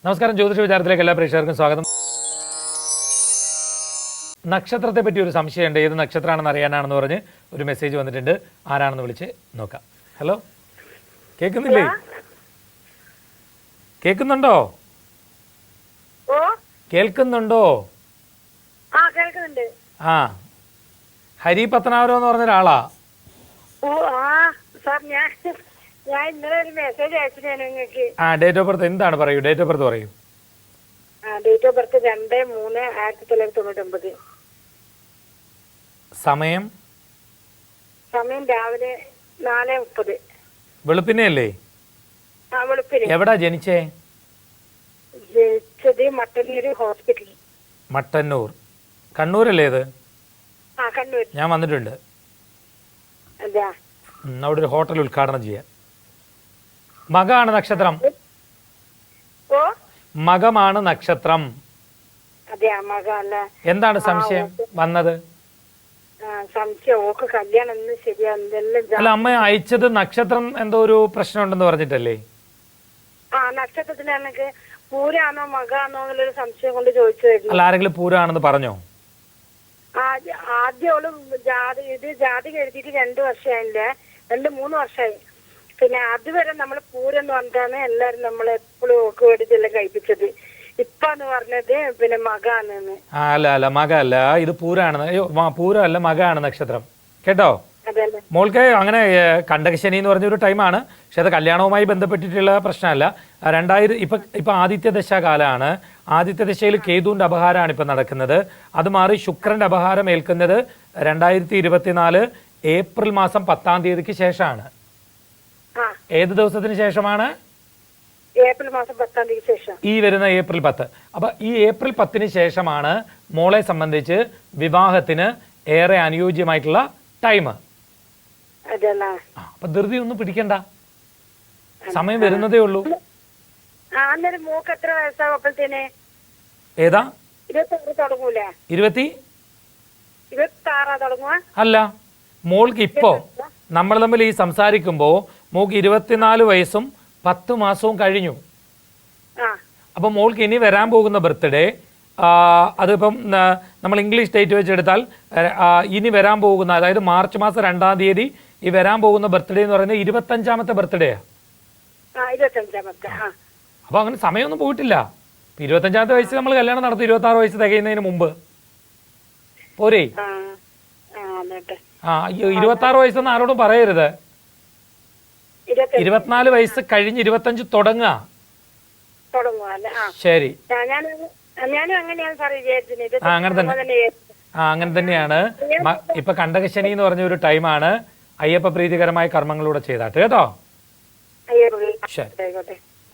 നമസ്കാരം, ജ്യോതിഷ വിചാരത്തിലേക്ക് എല്ലാ പ്രേക്ഷകർക്കും സ്വാഗതം. നക്ഷത്രത്തെ പറ്റി ഒരു സംശയമുണ്ട്, ഏത് നക്ഷത്രമാണെന്ന് അറിയാനാണെന്ന് പറഞ്ഞ് ഒരു മെസ്സേജ് വന്നിട്ടുണ്ട്. ആരാണെന്ന് വിളിച്ച് നോക്കാം. ഹലോ, കേൾക്കുന്നില്ലേ? കേൾക്കുന്നുണ്ടോ? കേൾക്കുന്നുണ്ടോ? ആ, ഹരി പത്തനാപുരം എന്ന് പറഞ്ഞ ഒരാളാ. ഞാൻ ഇന്നലെ ഒരു മെസ്സേജ് അയച്ചിട്ടാണ് നിങ്ങൾക്ക്. ഡേറ്റ് ഓഫ് ബർത്ത് എന്താണ് പറയൂ? ഡേറ്റ് ഓഫ് ബർത്ത് പറയൂ. Date of birth 2/3/1999. സമയം രാവിലെ 4:30. വെളുപ്പിനെ അല്ലേ? വെളുപ്പിന്. എവിടാ ജനിച്ചേ? ജനിച്ചത് മട്ടന്നൂർ ഹോസ്പിറ്റൽ. മട്ടന്നൂർ, കണ്ണൂരല്ലേ ഇത്? കണ്ണൂർ. ഞാൻ വന്നിട്ടുണ്ട്. അതെയാ? അവിടെ ഒരു ഹോട്ടൽ ഉദ്ഘാടനം ചെയ്യാൻ. മകമാണ് നക്ഷത്രം. മകമാണ് നക്ഷത്രം. എന്താണ് സംശയം വന്നത്? അല്ല, അമ്മ അയച്ചത് നക്ഷത്രം എന്തോ ഒരു പ്രശ്നമുണ്ടെന്ന് പറഞ്ഞിട്ടല്ലേ? നക്ഷത്രത്തിന് പൂരാണോ മകാണോ എന്നുള്ളൊരു സംശയം കൊണ്ട് ചോദിച്ചതായിരുന്നു. അല്ല, ആരെങ്കിലും പൂരാണെന്ന് പറഞ്ഞോ? ആദ്യം ജാതി എഴുതിയിട്ട് 2 വർഷമായില്ലേ, 2-3 വർഷമായി. പിന്നെ അതുവരെ നമ്മൾ പൂരെന്ന് പറഞ്ഞിട്ടാണ് എല്ലാരും നമ്മളെപ്പോഴും ഓക്ക് വേണ്ടിട്ടെല്ലാം കഴിപ്പിച്ചത്. ഇപ്പാന്ന് പറഞ്ഞത് പിന്നെ മകാണെന്ന്. അല്ല മക അല്ല, ഇത് പൂരാണ്. പൂരമല്ല, മകമാണ് നക്ഷത്രം. കേട്ടോ മോൾക്ക്? അങ്ങനെ കണ്ടകശനി എന്ന് പറഞ്ഞൊരു ടൈമാണ്, പക്ഷെ അത് കല്യാണവുമായി ബന്ധപ്പെട്ടിട്ടുള്ള പ്രശ്നമല്ല. 2000 ഇപ്പൊ ആദിത്യ ദശാകാലമാണ്. ആദിത്യ ദശയിൽ കേതുവിന്റെ അപഹാരമാണ് ഇപ്പൊ നടക്കുന്നത്. അത് മാറി ശുക്രന്റെ അപഹാരം ഏൽക്കുന്നത് 2024 ഏപ്രിൽ മാസം 10-ാം തീയതിക്ക് ശേഷമാണ്. ഏത് ദിവസത്തിന് ശേഷമാണ്? ഏപ്രിൽ മാസം 10-ാം തീയതിക്ക് ശേഷം. ഈ വരുന്ന ഏപ്രിൽ 10. അപ്പൊ ഈ ഏപ്രിൽ 10-ന് ശേഷമാണ് മോളെ സംബന്ധിച്ച് വിവാഹത്തിന് ഏറെ അനുയോജ്യമായിട്ടുള്ള ടൈം. അപ്പൊ ധൃതി ഒന്നും പിടിക്കണ്ട, സമയം വരുന്നതേ ഉള്ളൂ. ഏതാ? 26 അല്ല, മോൾക്ക് ഇപ്പോ നമ്മൾ തമ്മിൽ ഈ സംസാരിക്കുമ്പോ മോൾക്ക് 24 വയസ്സും 10 മാസവും കഴിഞ്ഞു. അപ്പൊ മോൾക്ക് ഇനി വരാൻ പോകുന്ന ബർത്ത്ഡേ, അതിപ്പം നമ്മൾ ഇംഗ്ലീഷ് ഡേറ്റ് വെച്ചെടുത്താൽ ഇനി വരാൻ പോകുന്ന, അതായത് മാർച്ച് മാസം 2-ാം തീയതി ഈ വരാൻ പോകുന്ന ബർത്ത്ഡേ എന്ന് പറയുന്നത് 25-ാമത്തെ ബർത്ത്ഡേയാ. അപ്പൊ അങ്ങനെ സമയമൊന്നും പോയിട്ടില്ല. 25-ാമത്തെ വയസ്സിൽ നമ്മൾ കല്യാണം നടത്തും, 26 വയസ്സ് തികയുന്നതിന് മുമ്പ് പോരേ? 26 വയസ്സൊന്നും ആരോടും പറയരുത്. 24 വയസ്സ് കഴിഞ്ഞ് 25 തുടങ്ങുക. ശരി, അങ്ങനെ തന്നെയാണ്. ഇപ്പൊ കണ്ടകശനി എന്ന് പറഞ്ഞ ഒരു ടൈമാണ്. അയ്യപ്പ പ്രീതികരമായ കർമ്മങ്ങളൂടെ ചെയ്താട്ട് കേട്ടോ. ശരി,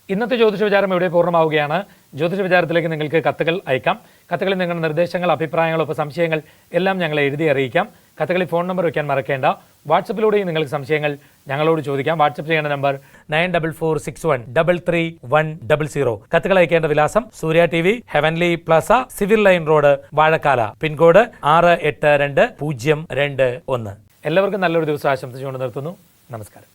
ഇന്നത്തെ ജ്യോതിഷ വിചാരം ഇവിടെ പൂർണ്ണമാവുകയാണ്. ജ്യോതിഷ വിചാരത്തിലേക്ക് നിങ്ങൾക്ക് കത്തുകൾ അയക്കാം. കത്തുകളിൽ നിങ്ങളുടെ നിർദ്ദേശങ്ങൾ, അഭിപ്രായങ്ങൾ, സംശയങ്ങൾ എല്ലാം ഞങ്ങളെ എഴുതി അറിയിക്കാം. കത്തുകളിൽ ഫോൺ നമ്പർ വയ്ക്കാൻ മറക്കേണ്ട. വാട്സപ്പിലൂടെയും നിങ്ങൾക്ക് സംശയങ്ങൾ ഞങ്ങളോട് ചോദിക്കാം. വാട്സപ്പ് ചെയ്യേണ്ട നമ്പർ 9446133100. കത്തുകൾ അയക്കേണ്ട വിലാസം Surya TV, heavenly plaza, civil line road, Vazhakkala. Pincode 682021. എല്ലാവർക്കും നല്ലൊരു ദിവസം ആശംസിച്ചുകൊണ്ട് നിർത്തുന്നു. നമസ്കാരം.